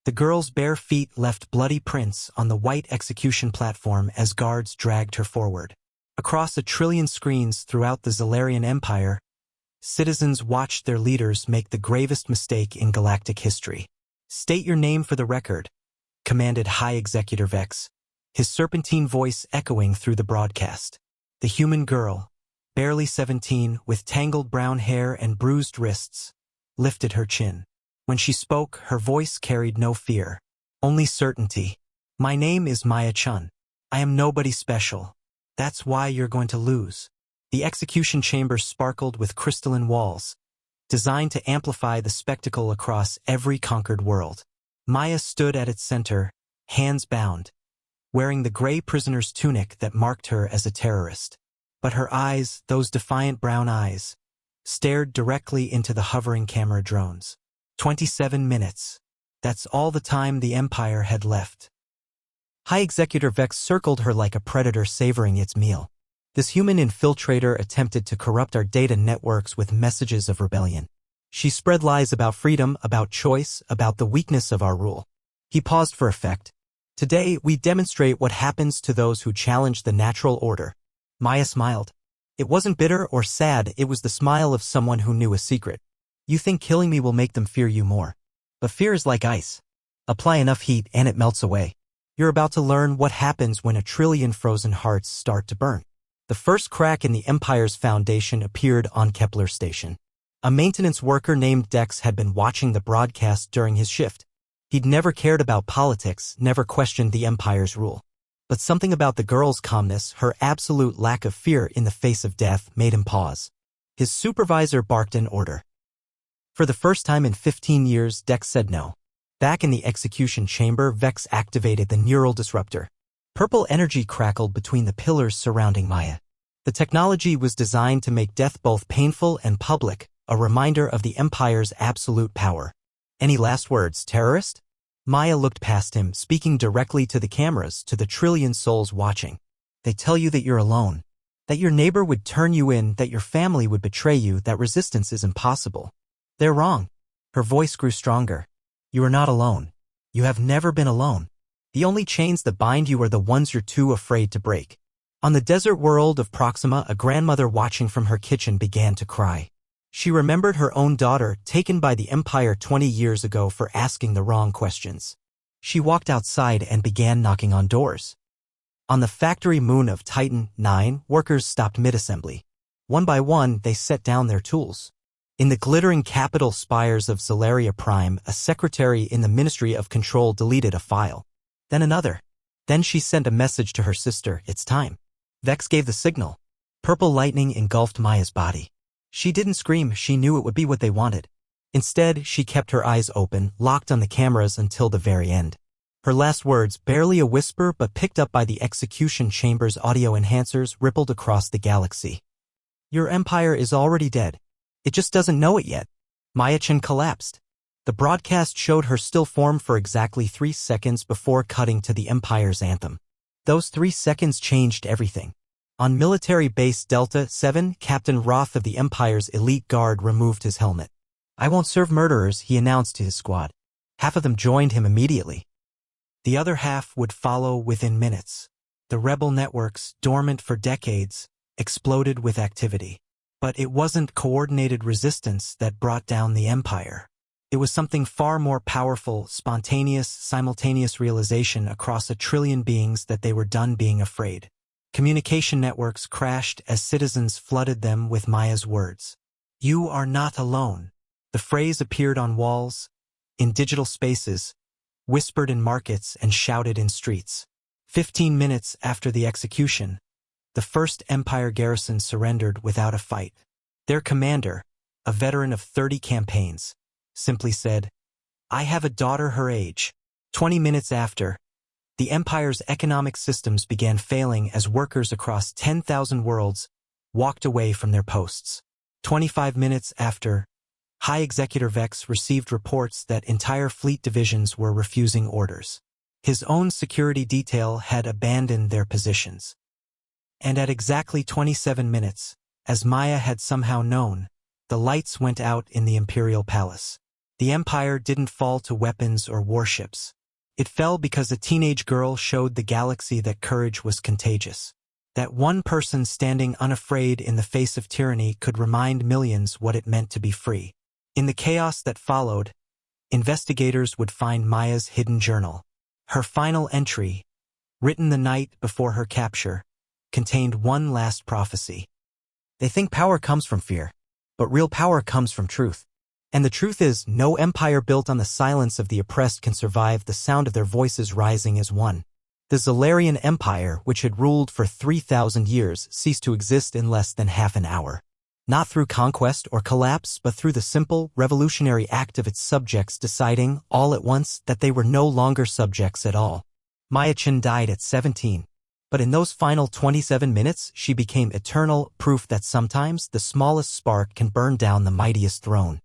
The girl's bare feet left bloody prints on the white execution platform as guards dragged her forward. Across 1,000,000,000 screens throughout the Zalarian Empire, citizens watched their leaders make the gravest mistake in galactic history. "State your name for the record," commanded High Executor Vex, his serpentine voice echoing through the broadcast. The human girl, barely 17, with tangled brown hair and bruised wrists, lifted her chin. When she spoke, her voice carried no fear, only certainty. "My name is Maya Chun. I am nobody special. That's why you're going to lose." The execution chamber sparkled with crystalline walls, designed to amplify the spectacle across every conquered world. Maya stood at its center, hands bound, wearing the gray prisoner's tunic that marked her as a terrorist. But her eyes, those defiant brown eyes, stared directly into the hovering camera drones. 27 minutes. That's all the time the Empire had left. High Executor Vex circled her like a predator savoring its meal. This human infiltrator attempted to corrupt our data networks with messages of rebellion. She spread lies about freedom, about choice, about the weakness of our rule. He paused for effect. "Today, we demonstrate what happens to those who challenge the natural order." Maya smiled. It wasn't bitter or sad, it was the smile of someone who knew a secret. "You think killing me will make them fear you more. But fear is like ice. Apply enough heat and it melts away. You're about to learn what happens when 1,000,000,000,000 frozen hearts start to burn." The first crack in the Empire's foundation appeared on Kepler Station. A maintenance worker named Dex had been watching the broadcast during his shift. He'd never cared about politics, never questioned the Empire's rule. But something about the girl's calmness, her absolute lack of fear in the face of death, made him pause. His supervisor barked an order. For the first time in 15 years, Dex said no. Back in the execution chamber, Vex activated the neural disruptor. Purple energy crackled between the pillars surrounding Maya. The technology was designed to make death both painful and public, a reminder of the Empire's absolute power. "Any last words, terrorist?" Maya looked past him, speaking directly to the cameras, to the trillion souls watching. "They tell you that you're alone, that your neighbor would turn you in, that your family would betray you, that resistance is impossible. They're wrong." Her voice grew stronger. "You are not alone. You have never been alone. The only chains that bind you are the ones you're too afraid to break." On the desert world of Proxima, a grandmother watching from her kitchen began to cry. She remembered her own daughter, taken by the Empire 20 years ago for asking the wrong questions. She walked outside and began knocking on doors. On the factory moon of Titan 9, workers stopped mid-assembly. One by one, they set down their tools. In the glittering capital spires of Zalaria Prime, a secretary in the Ministry of Control deleted a file. Then another. Then she sent a message to her sister, "It's time." Vex gave the signal. Purple lightning engulfed Maya's body. She didn't scream, she knew it would be what they wanted. Instead, she kept her eyes open, locked on the cameras until the very end. Her last words, barely a whisper but picked up by the execution chamber's audio enhancers, rippled across the galaxy. "Your empire is already dead. It just doesn't know it yet." Maya-chan collapsed. The broadcast showed her still form for exactly 3 seconds before cutting to the Empire's anthem. Those 3 seconds changed everything. On military base Delta 7, Captain Roth of the Empire's elite guard removed his helmet. "I won't serve murderers," he announced to his squad. Half of them joined him immediately. The other half would follow within minutes. The rebel networks, dormant for decades, exploded with activity. But it wasn't coordinated resistance that brought down the Empire. It was something far more powerful, spontaneous, simultaneous realization across 1,000,000,000,000 beings that they were done being afraid. Communication networks crashed as citizens flooded them with Maya's words. "You are not alone." The phrase appeared on walls, in digital spaces, whispered in markets and shouted in streets. 15 minutes after the execution, the first Empire garrison surrendered without a fight. Their commander, a veteran of 30 campaigns, simply said, "I have a daughter her age." 20 minutes after, the Empire's economic systems began failing as workers across 10,000 worlds walked away from their posts. 25 minutes after, High Executor Vex received reports that entire fleet divisions were refusing orders. His own security detail had abandoned their positions. And at exactly 27 minutes, as Maya had somehow known, the lights went out in the Imperial Palace. The empire didn't fall to weapons or warships. It fell because a teenage girl showed the galaxy that courage was contagious. That one person standing unafraid in the face of tyranny could remind millions what it meant to be free. In the chaos that followed, investigators would find Maya's hidden journal. Her final entry, written the night before her capture, contained one last prophecy. They think power comes from fear, but real power comes from truth. And the truth is, no empire built on the silence of the oppressed can survive the sound of their voices rising as one. The Zalarian Empire, which had ruled for 3,000 years, ceased to exist in less than half an hour. Not through conquest or collapse, but through the simple, revolutionary act of its subjects deciding, all at once, that they were no longer subjects at all. Maya Chen died at 17. But in those final 27 minutes, she became eternal, proof that sometimes the smallest spark can burn down the mightiest throne.